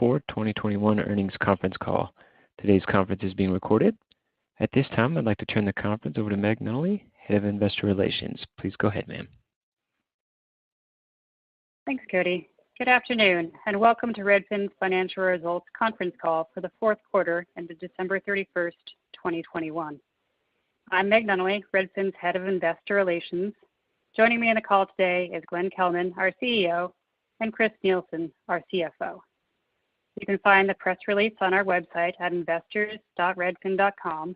Q4 2021 earnings conference call. Today's conference is being recorded. At this time, I'd like to turn the conference over to Meg Nunnally, Head of Investor Relations. Please go ahead, ma'am. Thanks, Cody. Good afternoon, and welcome to Redfin's financial results conference call for the Q4 ended December 31st, 2021. I'm Meg Nunnally, Redfin's Head of Investor Relations. Joining me on the call today is Glenn Kelman, our CEO, and Chris Nielsen, our CFO. You can find the press release on our website at investors.redfin.com.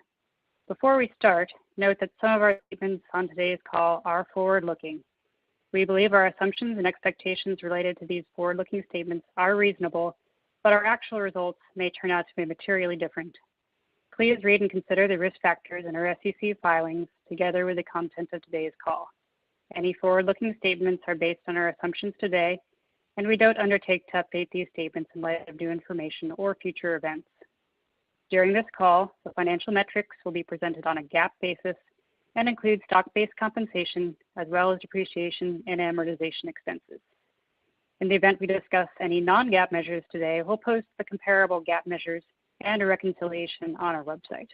Before we start, note that some of our statements on today's call are forward-looking. We believe our assumptions and expectations related to these forward-looking statements are reasonable, but our actual results may turn out to be materially different. Please read and consider the risk factors in our SEC filings together with the content of today's call. Any forward-looking statements are based on our assumptions today, and we don't undertake to update these statements in light of new information or future events. During this call, the financial metrics will be presented on a GAAP basis and include stock-based compensation as well as depreciation and amortization expenses. In the event we discuss any non-GAAP measures today, we'll post the comparable GAAP measures and a reconciliation on our website.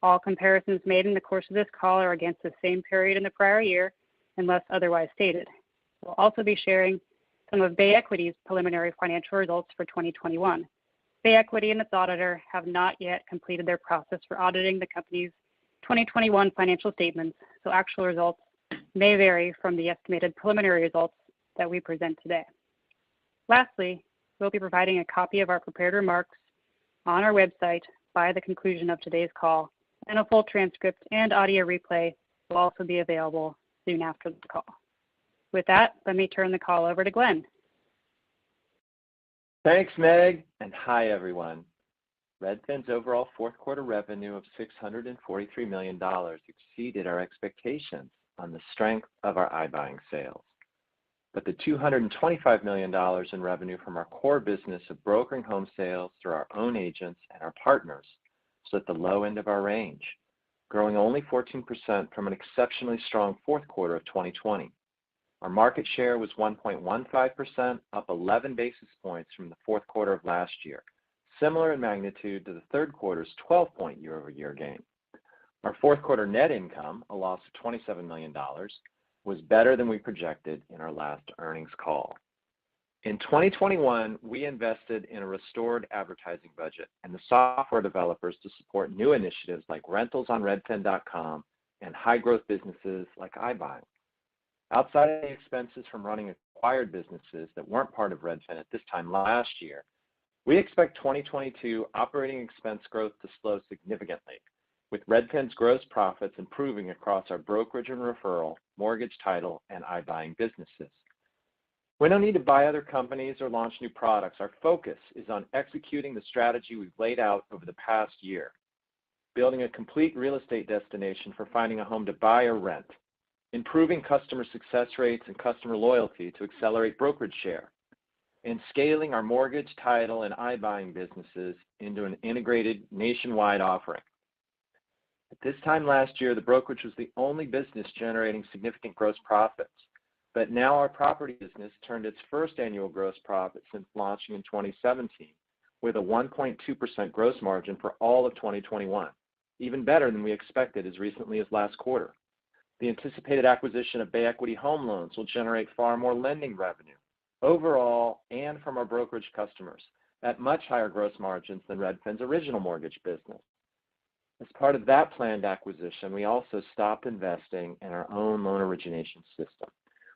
All comparisons made in the course of this call are against the same period in the prior year, unless otherwise stated. We'll also be sharing some of Bay Equity's preliminary financial results for 2021. Bay Equity and its auditor have not yet completed their process for auditing the company's 2021 financial statements, so actual results may vary from the estimated preliminary results that we present today. Lastly, we'll be providing a copy of our prepared remarks on our website by the conclusion of today's call, and a full transcript and audio replay will also be available soon after the call. With that, let me turn the call over to Glenn. Thanks, Meg, and hi, everyone. Redfin's overall Q4 revenue of $643 million exceeded our expectations on the strength of our iBuying sales. But the $225 million in revenue from our core business of brokering home sales through our own agents and our partners was at the low end of our range, growing only 14% from an exceptionally strong Q4 of 2020. Our market share was 1.15%, up 11 basis points from the Q4 of last year, similar in magnitude to the Q3's 12-point year-over-year gain. Our Q4 net income, a loss of $27 million, was better than we projected in our last earnings call. In 2021, we invested in a restored advertising budget and the software developers to support new initiatives like rentals on redfin.com and high-growth businesses like iBuying. Outside of the expenses from running acquired businesses that weren't part of Redfin at this time last year, we expect 2022 operating expense growth to slow significantly, with Redfin's gross profits improving across our brokerage and referral, mortgage title, and iBuying businesses. We don't need to buy other companies or launch new products. Our focus is on executing the strategy we've laid out over the past year, building a complete real estate destination for finding a home to buy or rent, improving customer success rates and customer loyalty to accelerate brokerage share, and scaling our mortgage, title, and iBuying businesses into an integrated nationwide offering. At this time last year, the brokerage was the only business generating significant gross profits, but now our property business turned its first annual gross profit since launching in 2017, with a 1.2% gross margin for all of 2021, even better than we expected as recently as last quarter. The anticipated acquisition of Bay Equity Home Loans will generate far more lending revenue overall and from our brokerage customers at much higher gross margins than Redfin's original mortgage business. As part of that planned acquisition, we also stopped investing in our own loan origination system,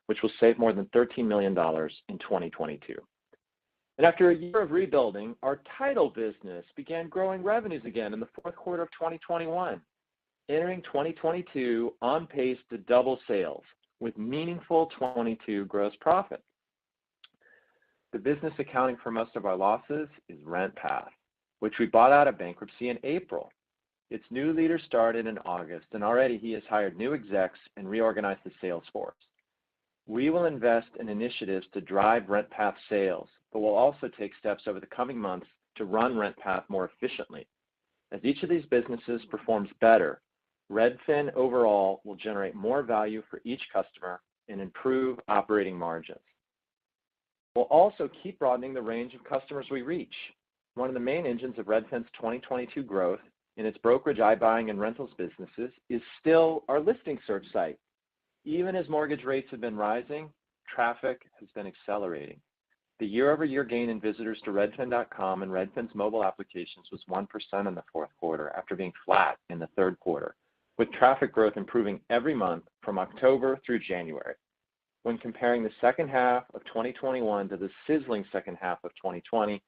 which will save more than $13 million in 2022. And after a year of rebuilding, our title business began growing revenues again in the Q4 of 2021. Entering 2022 on pace to double sales with meaningful 22 gross profit. The business accounting for most of our losses is RentPath, which we bought out of bankruptcy in April. Its new leader started in August, and already he has hired new execs and reorganized the sales force. We will invest in initiatives to drive RentPath sales, but we'll also take steps over the coming months to run RentPath more efficiently. As each of these businesses performs better, Redfin overall will generate more value for each customer and improve operating margins. We'll also keep broadening the range of customers we reach. One of the main engines of Redfin's 2022 growth in its brokerage, iBuying, and rentals businesses is still our listing search site. Even as mortgage rates have been rising, traffic has been accelerating. The year-over-year gain in visitors to redfin.com and Redfin's mobile applications was 1% in the fourth quarter after being flat in the third quarter, with traffic growth improving every month from October through January. When comparing the second half of 2021 to the sizzling second half of 2020,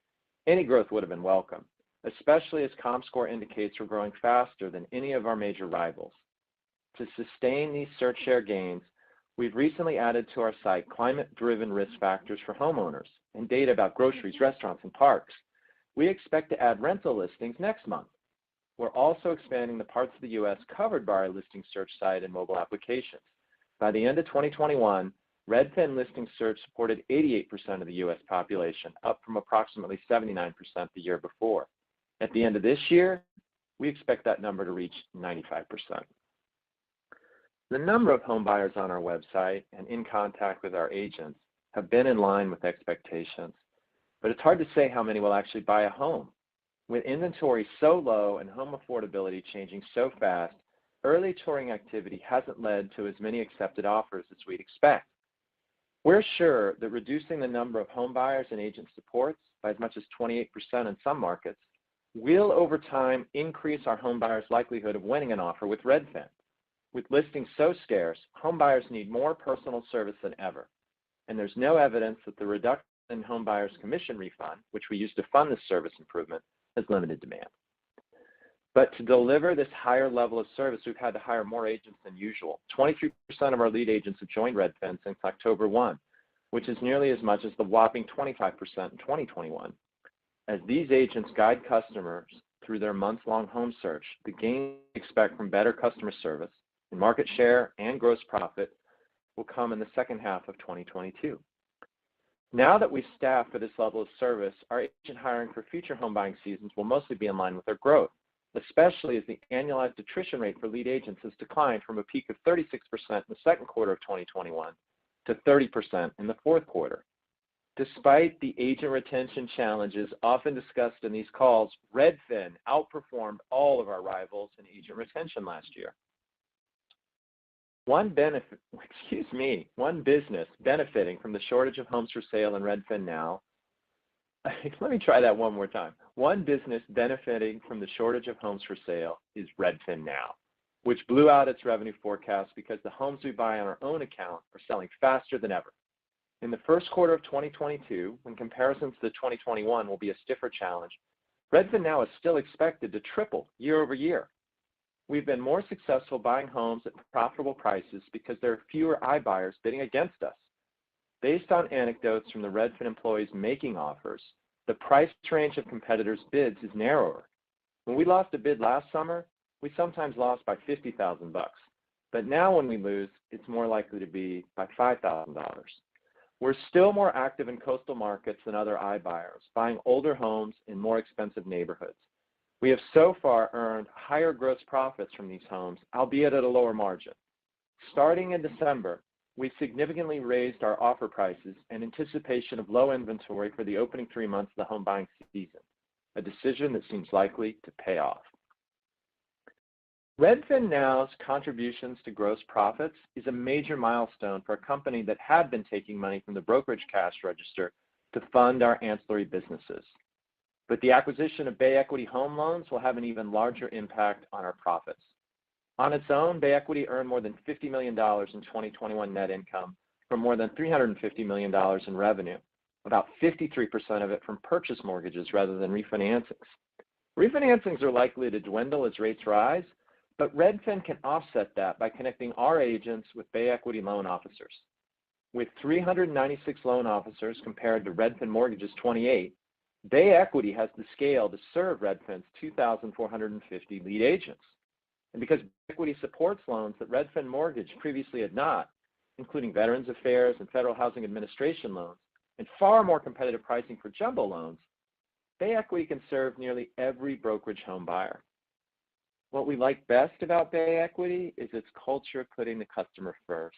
any growth would have been welcome, especially as ComScore indicates we're growing faster than any of our major rivals. To sustain these search share gains, we've recently added to our site climate-driven risk factors for homeowners and data about groceries, restaurants, and parks. We expect to add rental listings next month. We're also expanding the parts of the U.S. covered by our listing search site and mobile applications. By the end of 2021, Redfin listing search supported 88% of the U.S. population, up from approximately 79% the year before. At the end of this year, we expect that number to reach 95%. The number of home buyers on our website and in contact with our agents have been in line with expectations, but it's hard to say how many will actually buy a home. With inventory so low and home affordability changing so fast, early touring activity hasn't led to as many accepted offers as we'd expect. We're sure that reducing the number of home buyers and agent supports by as much as 28% in some markets will over time increase our home buyers' likelihood of winning an offer with Redfin. With listings so scarce, home buyers need more personal service than ever, and there's no evidence that the reduction in home buyers' commission refund, which we use to fund this service improvement, has limited demand. But to deliver this higher level of service, we've had to hire more agents than usual. 23% of our lead agents have joined Redfin since October 1, which is nearly as much as the whopping 25% in 2021. As these agents guide customers through their month-long home search, the gains we expect from better customer service in market share and gross profit will come in the second half of 2022. Now that we've staffed for this level of service, our agent hiring for future home buying seasons will mostly be in line with our growth, especially as the annualized attrition rate for lead agents has declined from a peak of 36% in the second quarter of 2021 to 30% in the fourth quarter. Despite the agent retention challenges often discussed in these calls, Redfin outperformed all of our rivals in agent retention last year. One business benefiting from the shortage of homes for sale in Redfin now, let me try that one more time. One business benefiting from the shortage of homes for sale is Redfin Now, which blew out its revenue forecast because the homes we buy on our own account are selling faster than ever. In the first quarter of 2022, when comparisons to 2021 will be a stiffer challenge, Redfin Now is still expected to triple year over year. We've been more successful buying homes at profitable prices because there are fewer iBuyers bidding against us. Based on anecdotes from the Redfin employees making offers, the price range of competitors' bids is narrower. When we lost a bid last summer, we sometimes lost by $50,000. But now when we lose, it's more likely to be by $5,000. We're still more active in coastal markets than other iBuyers, buying older homes in more expensive neighborhoods. We have so far earned higher gross profits from these homes, albeit at a lower margin. Starting in December, we significantly raised our offer prices in anticipation of low inventory for the opening 3 months of the home buying season, a decision that seems likely to pay off. Redfin Now's contributions to gross profits is a major milestone for a company that had been taking money from the brokerage cash register to fund our ancillary businesses. But the acquisition of Bay Equity Home Loans will have an even larger impact on our profits. On its own, Bay Equity earned more than $50 million in 2021 net income from more than $350 million in revenue, about 53% of it from purchase mortgages rather than refinancings. Refinancings are likely to dwindle as rates rise, but Redfin can offset that by connecting our agents with Bay Equity loan officers. With 396 loan officers compared to Redfin Mortgage's 28, Bay Equity has the scale to serve Redfin's 2,450 lead agents. And because Bay Equity supports loans that Redfin Mortgage previously had not, including Veterans Affairs and Federal Housing Administration loans, and far more competitive pricing for jumbo loans, Bay Equity can serve nearly every brokerage home buyer. What we like best about Bay Equity is its culture of putting the customer first.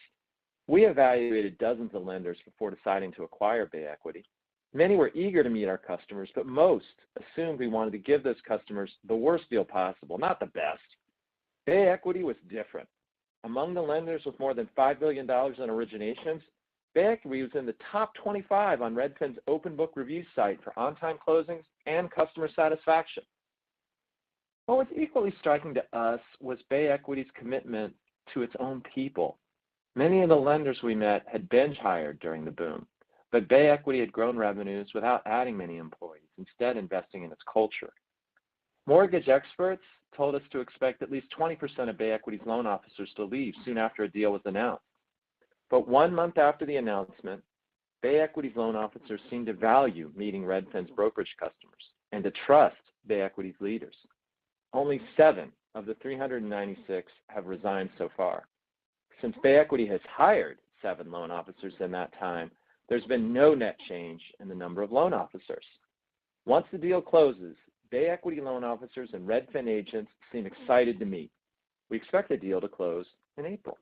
We evaluated dozens of lenders before deciding to acquire Bay Equity. Many were eager to meet our customers, but most assumed we wanted to give those customers the worst deal possible, not the best. Bay Equity was different. Among the lenders with more than $5 billion in originations, Bay Equity was in the top 25 on Redfin's open book review site for on-time closings and customer satisfaction. What was equally striking to us was Bay Equity's commitment to its own people. Many of the lenders we met had binge hired during the boom, but Bay Equity had grown revenues without adding many employees, instead investing in its culture. Mortgage experts told us to expect at least 20% of Bay Equity's loan officers to leave soon after a deal was announced. But 1 month after the announcement, Bay Equity's loan officers seemed to value meeting Redfin's brokerage customers and to trust Bay Equity's leaders. Only 7 of the 396 have resigned so far. Since Bay Equity has hired 7 loan officers in that time, there's been no net change in the number of loan officers. Once the deal closes, Bay Equity loan officers and Redfin agents seem excited to meet. We expect the deal to close in April.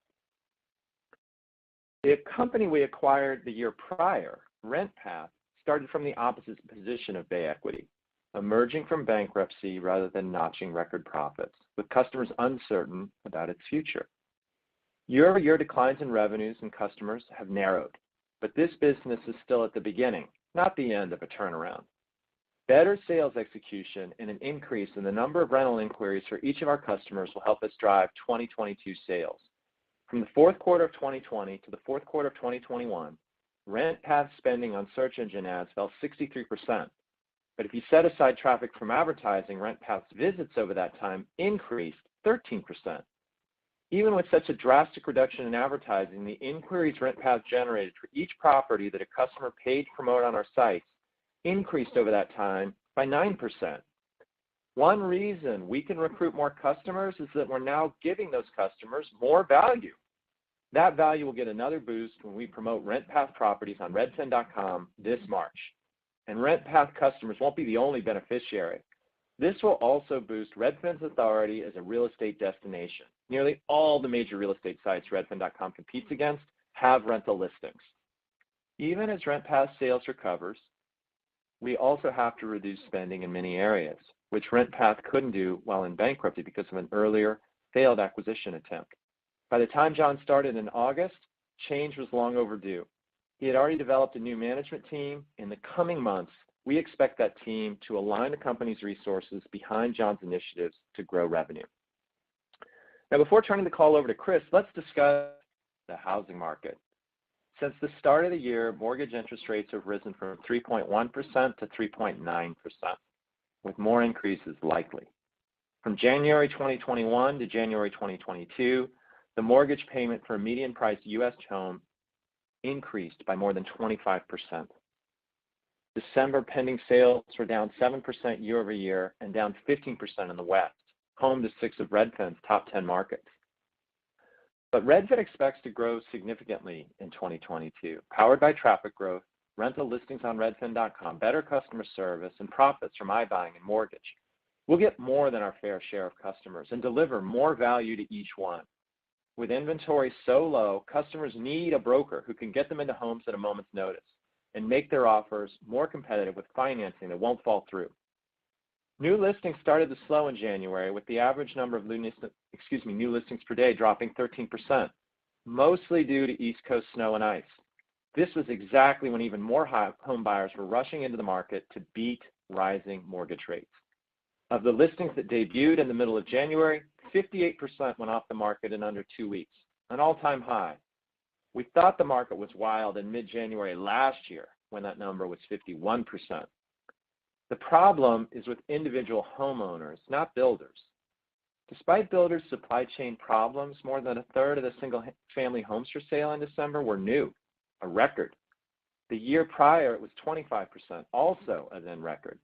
The company we acquired the year prior, RentPath, started from the opposite position of Bay Equity, emerging from bankruptcy rather than notching record profits, with customers uncertain about its future. Year-over-year declines in revenues and customers have narrowed, but this business is still at the beginning, not the end of a turnaround. Better sales execution and an increase in the number of rental inquiries for each of our customers will help us drive 2022 sales. From the fourth quarter of 2020 to the fourth quarter of 2021, RentPath spending on search engine ads fell 63%. But if you set aside traffic from advertising, RentPath's visits over that time increased 13%. Even with such a drastic reduction in advertising, the inquiries RentPath generated for each property that a customer paid to promote on our sites increased over that time by 9%. One reason we can recruit more customers is that we're now giving those customers more value. That value will get another boost when we promote RentPath properties on redfin.com this March. And RentPath customers won't be the only beneficiary. This will also boost Redfin's authority as a real estate destination. Nearly all the major real estate sites redfin.com competes against have rental listings. Even as RentPath sales recovers, we also have to reduce spending in many areas, which RentPath couldn't do while in bankruptcy because of an earlier failed acquisition attempt. By the time John started in August, change was long overdue. He had already developed a new management team. In the coming months, we expect that team to align the company's resources behind John's initiatives to grow revenue. Now, before turning the call over to Chris, let's discuss the housing market. Since the start of the year, mortgage interest rates have risen from 3.1% to 3.9%, with more increases likely. From January 2021 to January 2022, the mortgage payment for a median-priced U.S. home increased by more than 25%. December pending sales were down 7% year over year and down 15% in the West, home to 6 of Redfin's top 10 markets. But Redfin expects to grow significantly in 2022, powered by traffic growth, rental listings on redfin.com, better customer service, and profits from iBuying and mortgage. We'll get more than our fair share of customers and deliver more value to each one. With inventory so low, customers need a broker who can get them into homes at a moment's notice and make their offers more competitive with financing that won't fall through. New listings started to slow in January, with the average number of new listings per day dropping 13%, mostly due to East Coast snow and ice. This was exactly when even more home buyers were rushing into the market to beat rising mortgage rates. Of the listings that debuted in the middle of January, 58% went off the market in under 2 weeks, an all-time high. We thought the market was wild in mid-January last year, when that number was 51%. The problem is with individual homeowners, not builders. Despite builders' supply chain problems, more than a third of the single-family homes for sale in December were new, a record. The year prior, it was 25%, also a then record.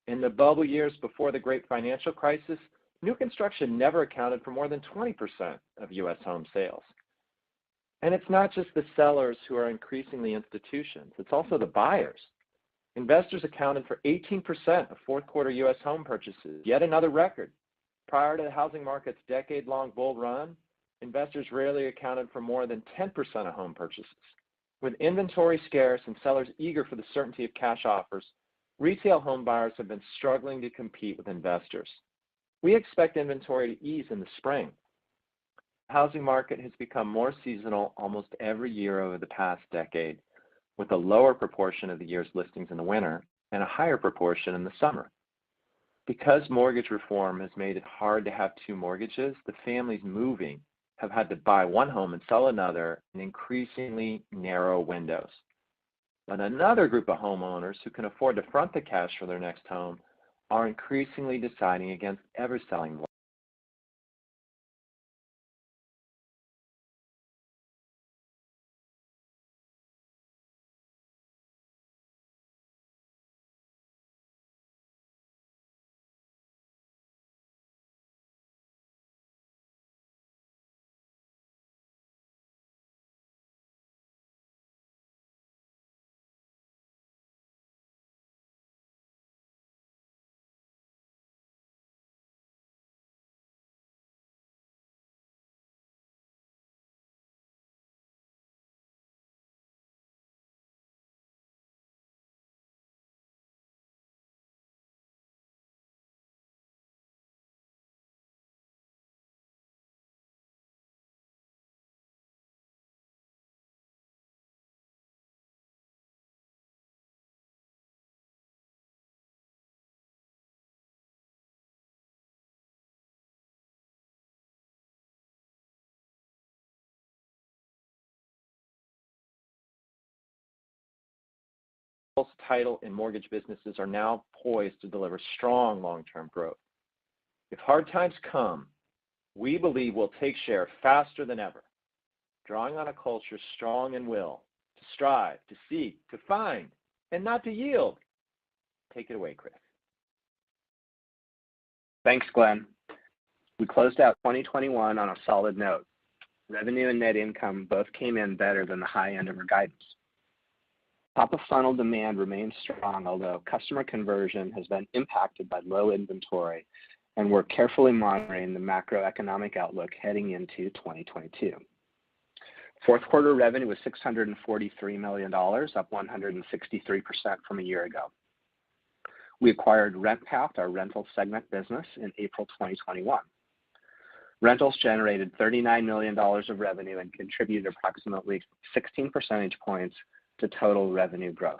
In the bubble years before the great financial crisis, new construction never accounted for more than 20% of U.S. home sales. And it's not just the sellers who are increasingly institutions, it's also the buyers. Investors accounted for 18% of fourth quarter U.S. home purchases, yet another record. Prior to the housing market's decade-long bull run, investors rarely accounted for more than 10% of home purchases. With inventory scarce and sellers eager for the certainty of cash offers, retail home buyers have been struggling to compete with investors. We expect inventory to ease in the spring. The housing market has become more seasonal almost every year over the past decade, with a lower proportion of the year's listings in the winter and a higher proportion in the summer. Because mortgage reform has made it hard to have two mortgages, the families moving have had to buy one home and sell another in increasingly narrow windows. But another group of homeowners who can afford to front the cash for their next home are increasingly deciding against ever selling. Title and mortgage businesses are now poised to deliver strong long-term growth. If hard times come, we believe we'll take share faster than ever, drawing on a culture strong in will, to strive, to seek, to find, and not to yield. Take it away, Chris. Thanks, Glenn. We closed out 2021 on a solid note. Revenue and net income both came in better than the high end of our guidance. Top of funnel demand remains strong, although customer conversion has been impacted by low inventory, and we're carefully monitoring the macroeconomic outlook heading into 2022. Fourth quarter revenue was $643 million, up 163% from a year ago. We acquired RentPath, our rental segment business, in April 2021. Rentals generated $39 million of revenue and contributed approximately 16 percentage points to total revenue growth.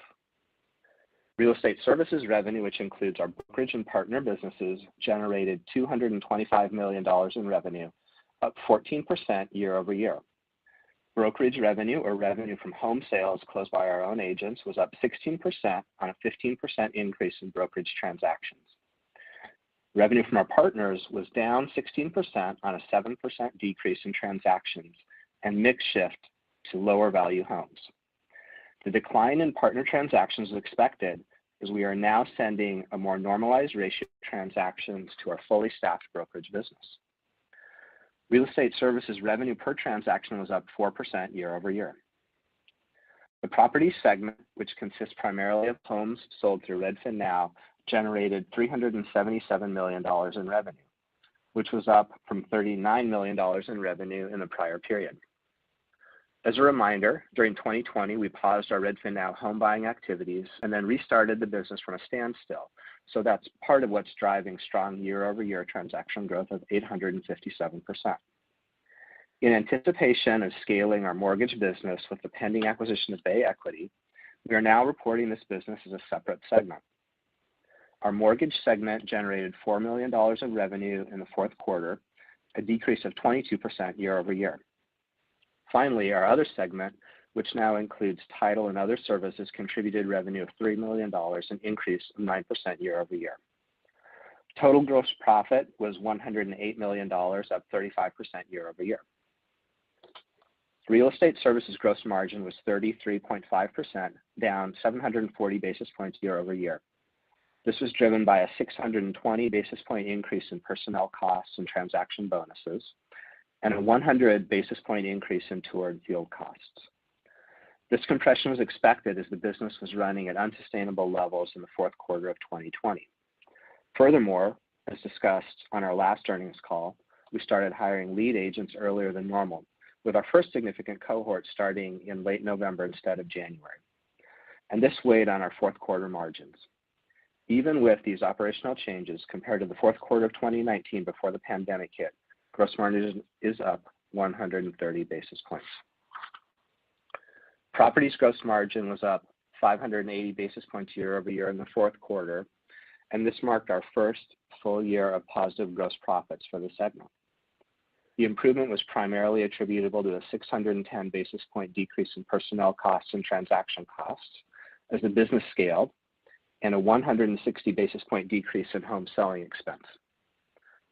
Real estate services revenue, which includes our brokerage and partner businesses, generated $225 million in revenue, up 14% year over year. Brokerage revenue, or revenue from home sales closed by our own agents, was up 16% on a 15% increase in brokerage transactions. Revenue from our partners was down 16% on a 7% decrease in transactions and mix shift to lower value homes. The decline in partner transactions was expected as we are now sending a more normalized ratio of transactions to our fully staffed brokerage business. Real estate services revenue per transaction was up 4% year over year. The property segment, which consists primarily of homes sold through Redfin Now, generated $377 million in revenue, which was up from $39 million in revenue in the prior period. As a reminder, during 2020, we paused our Redfin Now home buying activities and then restarted the business from a standstill. So that's part of what's driving strong year-over-year transaction growth of 857%. In anticipation of scaling our mortgage business with the pending acquisition of Bay Equity, we are now reporting this business as a separate segment. Our mortgage segment generated $4 million of revenue in the fourth quarter, a decrease of 22% year over year. Finally, our other segment, which now includes title and other services, contributed revenue of $3 million, an increase of 9% year over year. Total gross profit was $108 million, up 35% year over year. Real estate services gross margin was 33.5%, down 740 basis points year over year. This was driven by a 620 basis point increase in personnel costs and transaction bonuses, and a 100 basis point increase in tour and field costs. This compression was expected as the business was running at unsustainable levels in the fourth quarter of 2020. Furthermore, as discussed on our last earnings call, we started hiring lead agents earlier than normal, with our first significant cohort starting in late November instead of January. And this weighed on our fourth quarter margins. Even with these operational changes compared to the fourth quarter of 2019 before the pandemic hit, gross margin is up 130 basis points. Properties gross margin was up 580 basis points year over year in the fourth quarter, and this marked our first full year of positive gross profits for the segment. The improvement was primarily attributable to a 610 basis point decrease in personnel costs and transaction costs as the business scaled, and a 160 basis point decrease in home selling expense.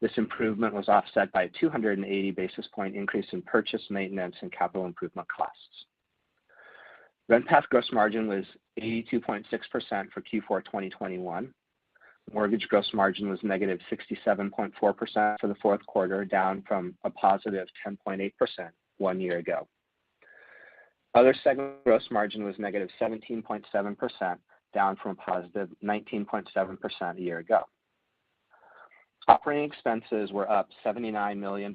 This improvement was offset by a 280 basis point increase in purchase, maintenance, and capital improvement costs. RentPath gross margin was 82.6% for Q4 2021. Mortgage gross margin was negative 67.4% for the fourth quarter, down from a positive 10.8% 1 year ago. Other segment gross margin was negative 17.7%, down from a positive 19.7% a year ago. Operating expenses were up $79 million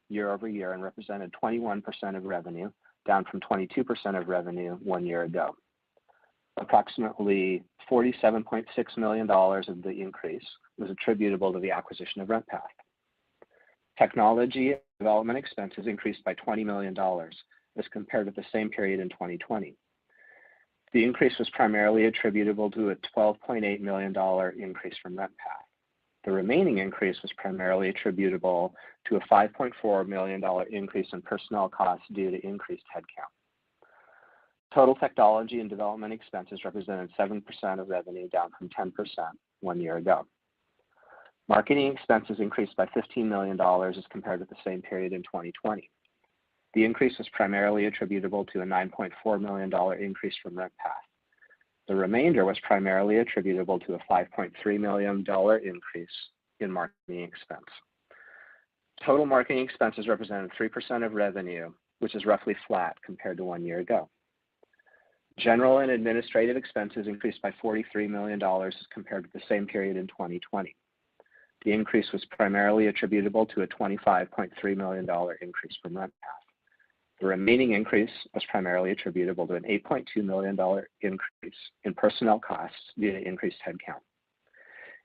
year over year and represented 21% of revenue, down from 22% of revenue 1 year ago. Approximately $47.6 million of the increase was attributable to the acquisition of RentPath. Technology and development expenses increased by $20 million as compared with the same period in 2020. The increase was primarily attributable to a $12.8 million increase from RentPath. The remaining increase was primarily attributable to a $5.4 million increase in personnel costs due to increased headcount. Total technology and development expenses represented 7% of revenue, down from 10% 1 year ago. Marketing expenses increased by $15 million as compared with the same period in 2020. The increase was primarily attributable to a $9.4 million increase from RentPath. The remainder was primarily attributable to a $5.3 million increase in marketing expense. Total marketing expenses represented 3% of revenue, which is roughly flat compared to 1 year ago. General and administrative expenses increased by $43 million as compared with the same period in 2020. The increase was primarily attributable to a $25.3 million increase from RentPath. The remaining increase was primarily attributable to an $8.2 million increase in personnel costs due to increased headcount.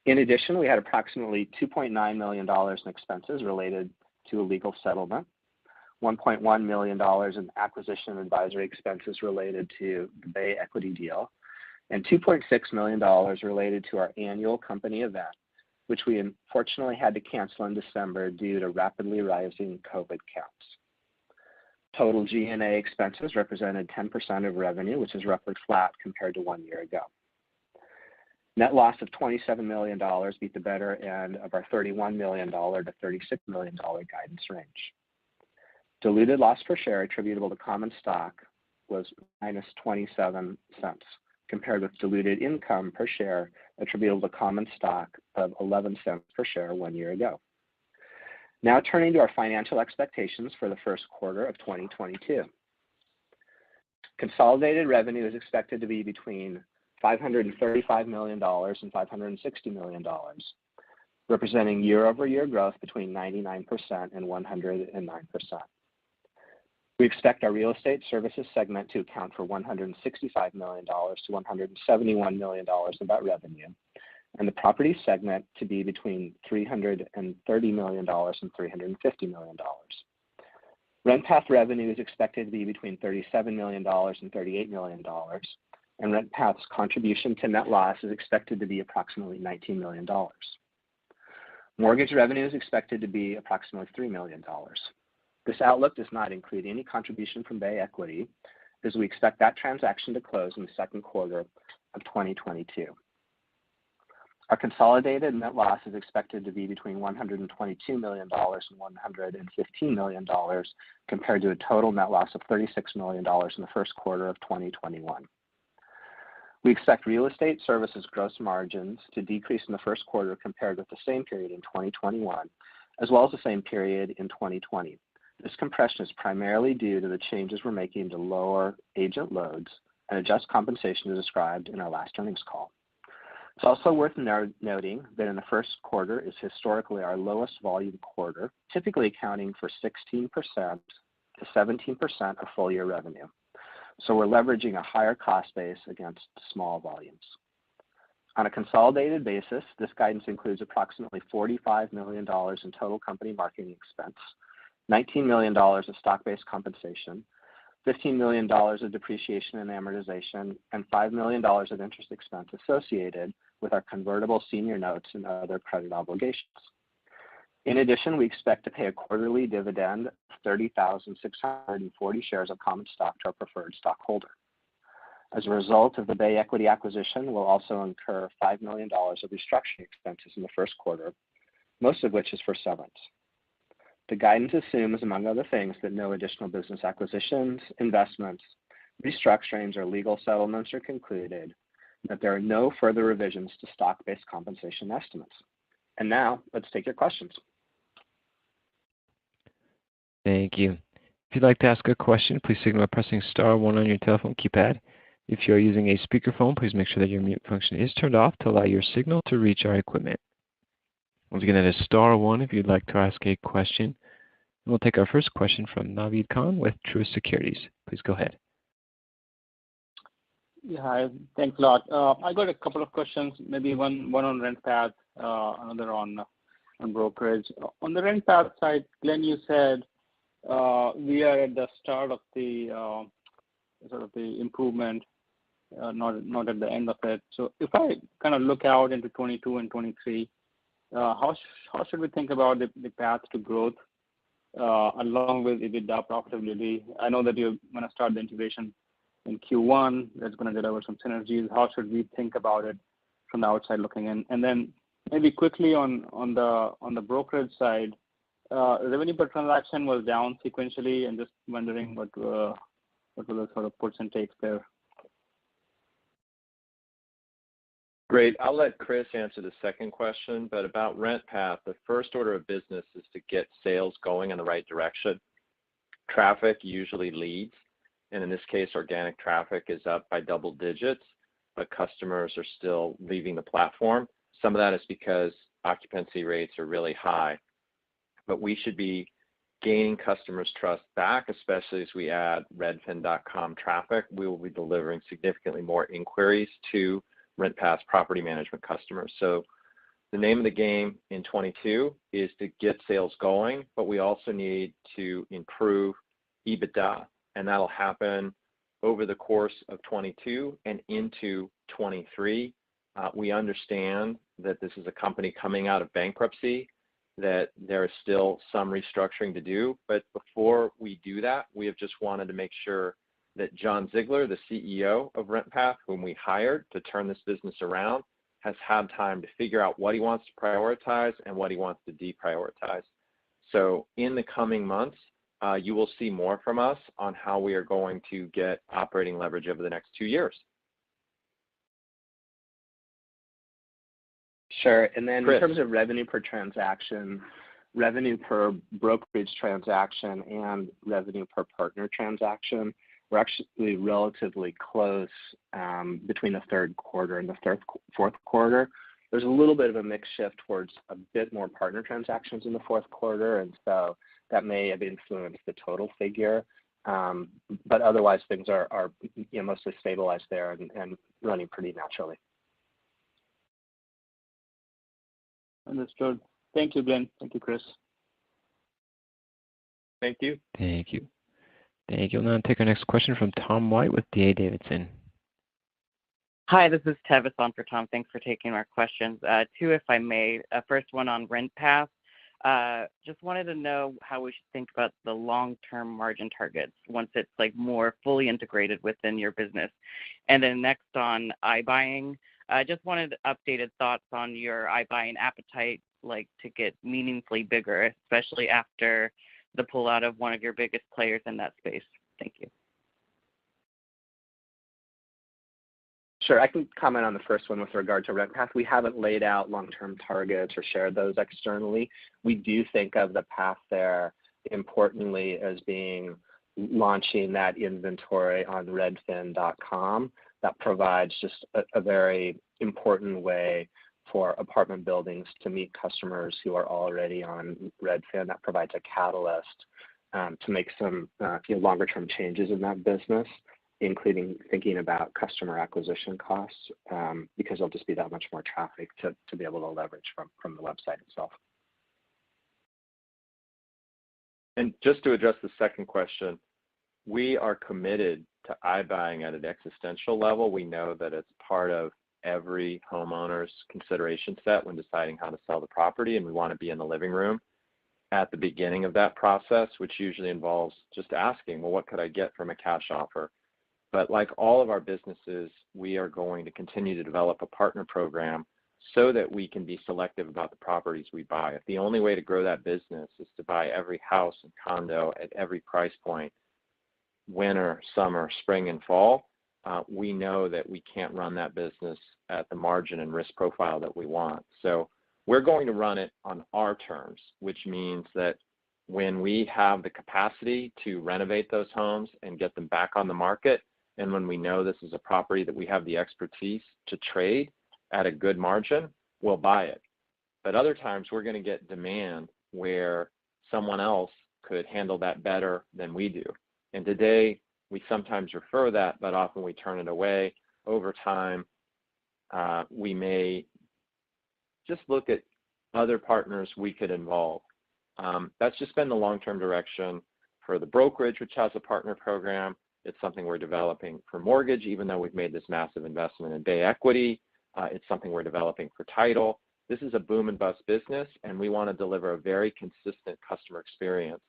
In addition, we had approximately $2.9 million in expenses related to a legal settlement, $1.1 million in acquisition and advisory expenses related to the Bay Equity deal, and $2.6 million related to our annual company event, which we unfortunately had to cancel in December due to rapidly rising COVID counts. Total G&A expenses represented 10% of revenue, which is roughly flat compared to 1 year ago. Net loss of $27 million beat the better end of our $31 million to $36 million guidance range. Diluted loss per share attributable to common stock was minus 27 cents, compared with diluted income per share attributable to common stock of 11 cents per share 1 year ago. Now turning to our financial expectations for the first quarter of 2022. Consolidated revenue is expected to be between $535 million and $560 million, representing year-over-year growth between 99% and 109%. We expect our real estate services segment to account for $165 million to $171 million of that revenue, and the property segment to be between $330 million and $350 million. RentPath revenue is expected to be between $37 million and $38 million, and RentPath's contribution to net loss is expected to be approximately $19 million. Mortgage revenue is expected to be approximately $3 million. This outlook does not include any contribution from Bay Equity, as we expect that transaction to close in the second quarter of 2022. Our consolidated net loss is expected to be between $122 million and $115 million, compared to a total net loss of $36 million in the first quarter of 2021. We expect real estate services gross margins to decrease in the first quarter compared with the same period in 2021, as well as the same period in 2020. This compression is primarily due to the changes we're making to lower agent loads and adjust compensation as described in our last earnings call. It's also worth noting that in the first quarter is historically our lowest volume quarter, typically accounting for 16% to 17% of full year revenue. So we're leveraging a higher cost base against small volumes. On a consolidated basis, this guidance includes approximately $45 million in total company marketing expense, $19 million of stock-based compensation, $15 million of depreciation and amortization, and $5 million of interest expense associated with our convertible senior notes and other credit obligations. In addition, we expect to pay a quarterly dividend of 30,640 shares of common stock to our preferred stockholder. As a result of the Bay Equity acquisition, we'll also incur $5 million of restructuring expenses in the first quarter, most of which is for severance. The guidance assumes, among other things, that no additional business acquisitions, investments, restructurings, or legal settlements are concluded, that there are no further revisions to stock-based compensation estimates. And now, let's take your questions. Thank you. If you'd like to ask a question, please signal by pressing star 1 on your telephone keypad. If you are using a speakerphone, please make sure that your mute function is turned off to allow your signal to reach our equipment. Once again, that is star 1 if you'd like to ask a question. And we'll take our first question from Naved Khan with Truist Securities. Please go ahead. Yeah, hi. Thanks a lot. I got a couple of questions, maybe one on RentPath, another on Brokerage. On the RentPath side, Glenn, you said we are at the start of the sort of the improvement, not at the end of it. So if I kind of look out into 22 and 23, how should we think about the path to growth along with EBITDA profitability? I know that you're going to start the integration in Q1. That's going to deliver some synergies. How should we think about it from the outside looking in? And then maybe quickly on the brokerage side, revenue per transaction was down sequentially, and just wondering what were the sort of puts and takes there. Great. I'll let Chris answer the second question, but about RentPath, the first order of business is to get sales going in the right direction. Traffic usually leads, and in this case, organic traffic is up by double digits, but customers are still leaving the platform. Some of that is because occupancy rates are really high, but we should be gaining customers' trust back, especially as we add redfin.com traffic. We will be delivering significantly more inquiries to RentPath's property management customers. So the name of the game in 22 is to get sales going, but we also need to improve EBITDA, and that'll happen over the course of 22 and into 23. We understand that this is a company coming out of bankruptcy, that there is still some restructuring to do, but before we do that, we have just wanted to make sure that John Ziegler, the CEO of RentPath, whom we hired to turn this business around, has had time to figure out what he wants to prioritize and what he wants to deprioritize. So in the coming months, you will see more from us on how we are going to get operating leverage over the next 2 years. Sure. And then Chris. In terms of revenue per transaction, revenue per brokerage transaction, and revenue per partner transaction, we're actually relatively close between the third quarter and the fourth quarter. There's a little bit of a mix shift towards a bit more partner transactions in the fourth quarter, and so that may have influenced the total figure. But otherwise, things are mostly stabilized there and running pretty naturally. Understood. Thank you, Glenn. Thank you, Chris. Thank you. Thank you. Thank you. We'll now take our next question from Tom White with D.A. Davidson. Hi, this is Tevis on for Tom. Thanks for taking our questions. Two, if I may. First one on RentPath. Just wanted to know how we should think about the long-term margin targets once it's like more fully integrated within your business. And then next on iBuying, just wanted updated thoughts on your iBuying appetite, like to get meaningfully bigger, especially after the pullout of one of your biggest players in that space. Thank you. Sure, I can comment on the first one with regard to RentPath. We haven't laid out long-term targets or shared those externally. We do think of the path there importantly as being launching that inventory on redfin.com that provides just a very important way for apartment buildings to meet customers who are already on Redfin. That provides a catalyst to make some longer term changes in that business, including thinking about customer acquisition costs, because there'll just be that much more traffic to be able to leverage from the website itself. And just to address the second question, we are committed to iBuying at an existential level. We know that it's part of every homeowner's consideration set when deciding how to sell the property, and we want to be in the living room at the beginning of that process, which usually involves just asking, well, what could I get from a cash offer? But like all of our businesses, we are going to continue to develop a partner program so that we can be selective about the properties we buy. If the only way to grow that business is to buy every house and condo at every price point, winter, summer, spring, and fall, we know that we can't run that business at the margin and risk profile that we want. So we're going to run it on our terms, which means that when we have the capacity to renovate those homes and get them back on the market, and when we know this is a property that we have the expertise to trade at a good margin, we'll buy it. But other times we're going to get demand where someone else could handle that better than we do. And today we sometimes refer that, but often we turn it away. Over time, we may just look at other partners we could involve. That's just been the long-term direction for the brokerage, which has a partner program. It's something we're developing for mortgage, even though we've made this massive investment in Bay Equity. It's something we're developing for title. This is a boom and bust business, and we want to deliver a very consistent customer experience.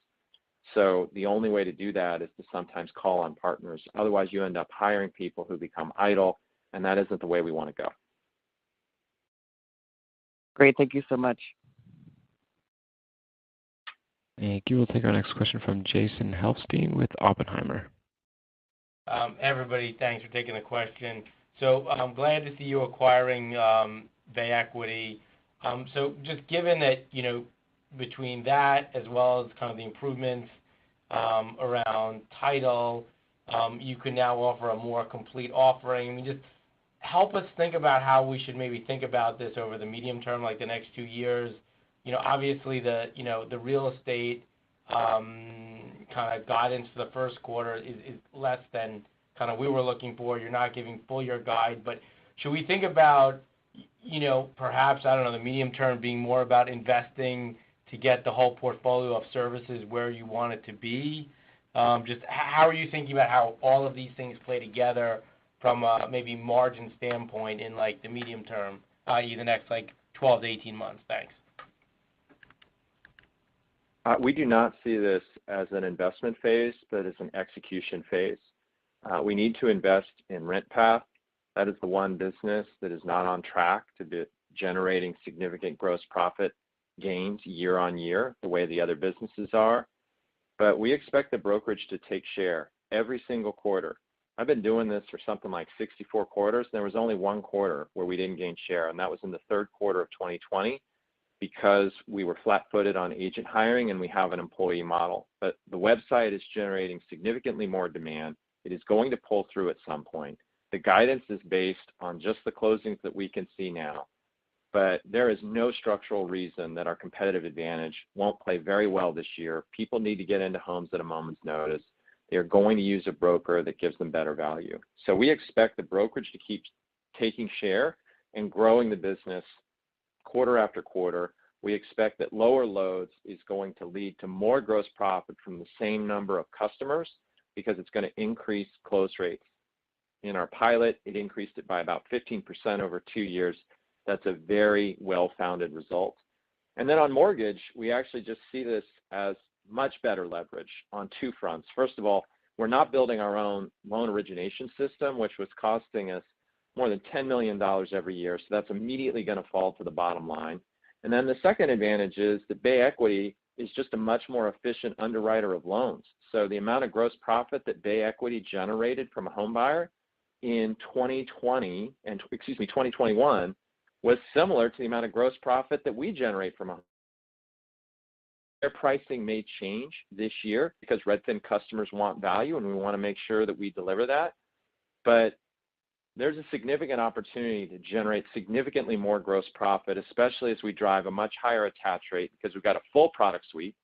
So the only way to do that is to sometimes call on partners. Otherwise, you end up hiring people who become idle, and that isn't the way we want to go. Great. Thank you so much. Thank you. We'll take our next question from Jason Helfstein with Oppenheimer. Everybody, thanks for taking the question. So I'm glad to see you acquiring Bay Equity. So just given that, between that as well as kind of the improvements around title, you can now offer a more complete offering. I mean, just help us think about how we should maybe think about this over the medium term, like the next 2 years. Obviously the real estate kind of guidance for the first quarter is less than kind of we were looking for. You're not giving full year guide, but should we think about, perhaps, I don't know, the medium term being more about investing to get the whole portfolio of services where you want it to be? Just how are you thinking about how all of these things play together from a maybe margin standpoint in like the medium term, i.e. the next like 12 to 18 months? Thanks. We do not see this as an investment phase, but as an execution phase. We need to invest in RentPath. That is the one business that is not on track to be generating significant gross profit gains year on year, the way the other businesses are. But we expect the brokerage to take share every single quarter. I've been doing this for something like 64 quarters. There was only one quarter where we didn't gain share, and that was in the third quarter of 2020 because we were flat-footed on agent hiring and we have an employee model. But the website is generating significantly more demand. It is going to pull through at some point. The guidance is based on just the closings that we can see now. But there is no structural reason that our competitive advantage won't play very well this year. People need to get into homes at a moment's notice. They're going to use a broker that gives them better value. So we expect the brokerage to keep taking share and growing the business quarter after quarter. We expect that lower loads is going to lead to more gross profit from the same number of customers because it's going to increase close rates. In our pilot, it increased it by about 15% over 2 years. That's a very well-founded result. And then on mortgage, we actually just see this as much better leverage on two fronts. First of all, we're not building our own loan origination system, which was costing us more than $10 million every year. So that's immediately going to fall to the bottom line. And then the second advantage is that Bay Equity is just a much more efficient underwriter of loans. So the amount of gross profit that Bay Equity generated from a home buyer in 2021 was similar to the amount of gross profit that we generate from a home. Their pricing may change this year because Redfin customers want value and we want to make sure that we deliver that. But there's a significant opportunity to generate significantly more gross profit, especially as we drive a much higher attach rate because we've got a full product suite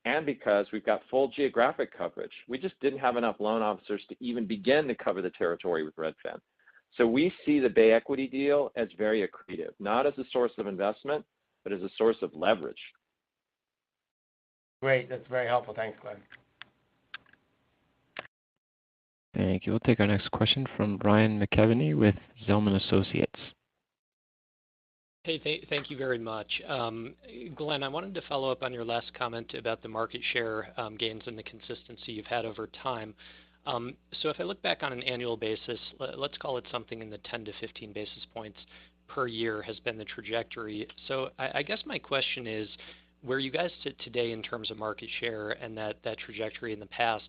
and because we've got full geographic coverage. We just didn't have enough loan officers to even begin to cover the territory with Redfin. So we see the Bay Equity deal as very accretive, not as a source of investment, but as a source of leverage. Great. That's very helpful. Thanks, Glenn. Thank you. We'll take our next question from Ryan McKeveny with Zelman Associates. Hey, thank you very much. Glenn, I wanted to follow up on your last comment about the market share gains and the consistency you've had over time. So if I look back on an annual basis, let's call it something in the 10 to 15 basis points per year has been the trajectory. So I guess my question is, where you guys sit today in terms of market share and that trajectory in the past,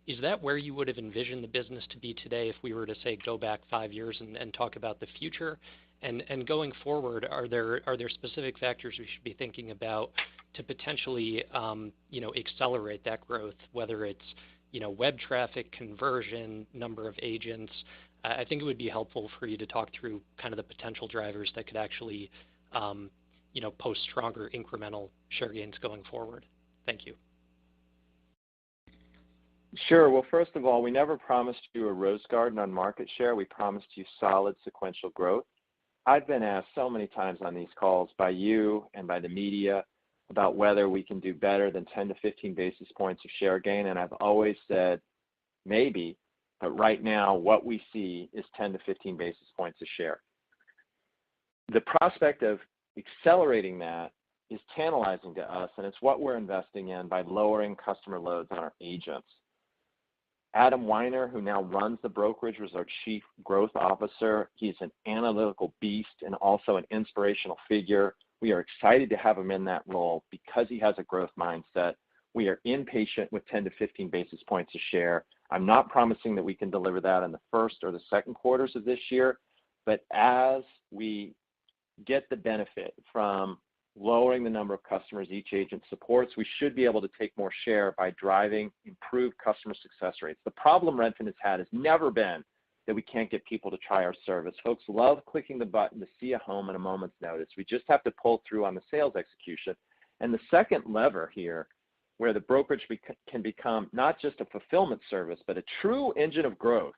is that where you would have envisioned the business to be today if we were to, say, go back 5 years and talk about the future? And going forward, are there specific factors we should be thinking about to potentially accelerate that growth, whether it's web traffic, conversion, number of agents? I think it would be helpful for you to talk through kind of the potential drivers that could actually post stronger incremental share gains going forward. Thank you. Sure. Well, first of all, we never promised you a rose garden on market share. We promised you solid sequential growth. I've been asked so many times on these calls by you and by the media about whether we can do better than 10 to 15 basis points of share gain, and I've always said maybe, but right now what we see is 10 to 15 basis points of share. The prospect of accelerating that is tantalizing to us, and it's what we're investing in by lowering customer loads on our agents. Adam Weiner, who now runs the brokerage, was our chief growth officer. He's an analytical beast and also an inspirational figure. We are excited to have him in that role because he has a growth mindset. We are impatient with 10 to 15 basis points of share. I'm not promising that we can deliver that in the first or the second quarters of this year, but as we get the benefit from lowering the number of customers each agent supports, we should be able to take more share by driving improved customer success rates. The problem Redfin has had has never been that we can't get people to try our service. Folks love clicking the button to see a home at a moment's notice. We just have to pull through on the sales execution. And the second lever here, where the brokerage can become not just a fulfillment service, but a true engine of growth,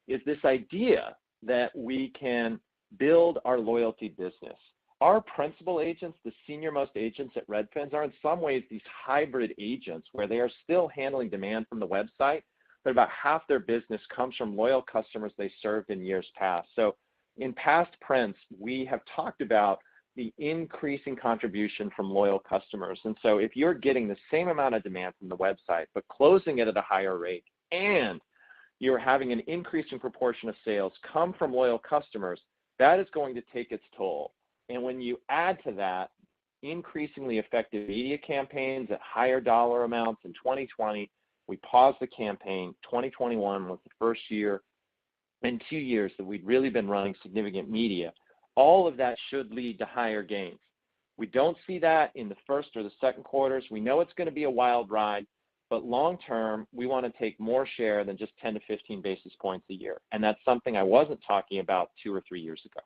is this idea that we can build our loyalty business. Our principal agents, the senior-most agents at Redfin, are in some ways these hybrid agents where they are still handling demand from the website, but about half their business comes from loyal customers they served in years past. So in past prints, we have talked about the increasing contribution from loyal customers. And so if you're getting the same amount of demand from the website, but closing it at a higher rate, and you're having an increasing proportion of sales come from loyal customers, that is going to take its toll. And when you add to that increasingly effective media campaigns at higher dollar amounts in 2020, we paused the campaign. 2021 was the first year in 2 years that we'd really been running significant media. All of that should lead to higher gains. We don't see that in the first or the second quarters. We know it's going to be a wild ride, but long term, we want to take more share than just 10 to 15 basis points a year. And that's something I wasn't talking about 2 or 3 years ago.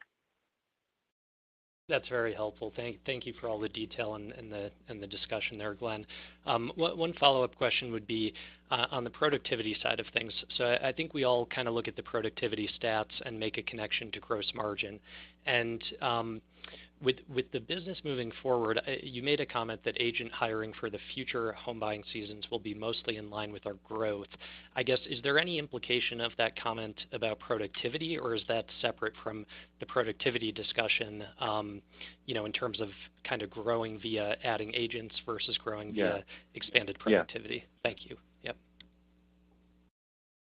That's very helpful. Thank you for all the detail and the discussion there, Glenn. One follow-up question would be on the productivity side of things. So I think we all kind of look at the productivity stats and make a connection to gross margin. And with the business moving forward, you made a comment that agent hiring for the future home buying seasons will be mostly in line with our growth. I guess, is there any implication of that comment about productivity, or is that separate from the productivity discussion, in terms of kind of growing via adding agents versus growing via expanded productivity? Thank you. Yep.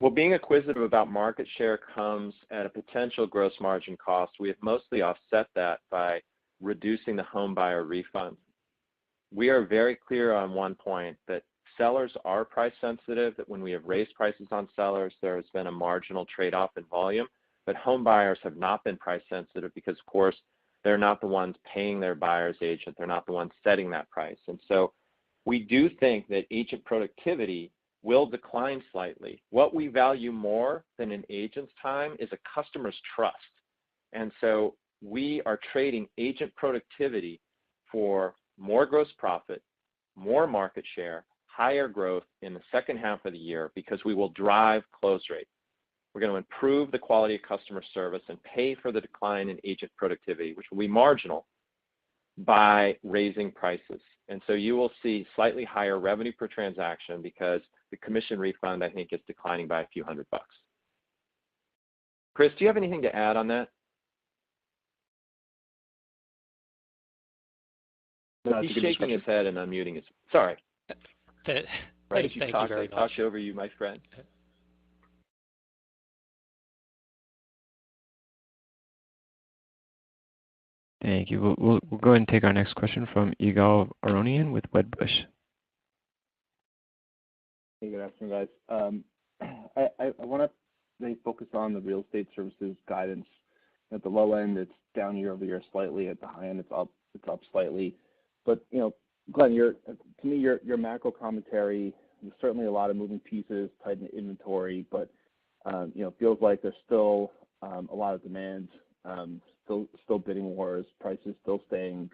Well, being acquisitive about market share comes at a potential gross margin cost. We have mostly offset that by reducing the home buyer refund. We are very clear on one point, that sellers are price sensitive, that when we have raised prices on sellers, there has been a marginal trade-off in volume, but home buyers have not been price sensitive because, of course, they're not the ones paying their buyer's agent. They're not the ones setting that price. And so we do think that agent productivity will decline slightly. What we value more than an agent's time is a customer's trust. And so we are trading agent productivity for more gross profit, more market share, higher growth in the second half of the year because we will drive close rate. We're going to improve the quality of customer service and pay for the decline in agent productivity, which will be marginal, by raising prices. And so you will see slightly higher revenue per transaction because the commission refund, I think, is declining by a few $100. Chris, do you have anything to add on that? No, he's shaking his head and unmuting his. Sorry. Thank you very much. Talked over you, my friend. Thank you. We'll go ahead and take our next question from Yigal Aronian with Wedbush. Hey, good afternoon, guys. I want to really focus on the real estate services guidance. At the low end, it's down year over year slightly. At the high end, it's up slightly. But Glenn, to me, your macro commentary, there's certainly a lot of moving pieces, tightened inventory, but feels like there's still a lot of demand, still bidding wars, prices still staying,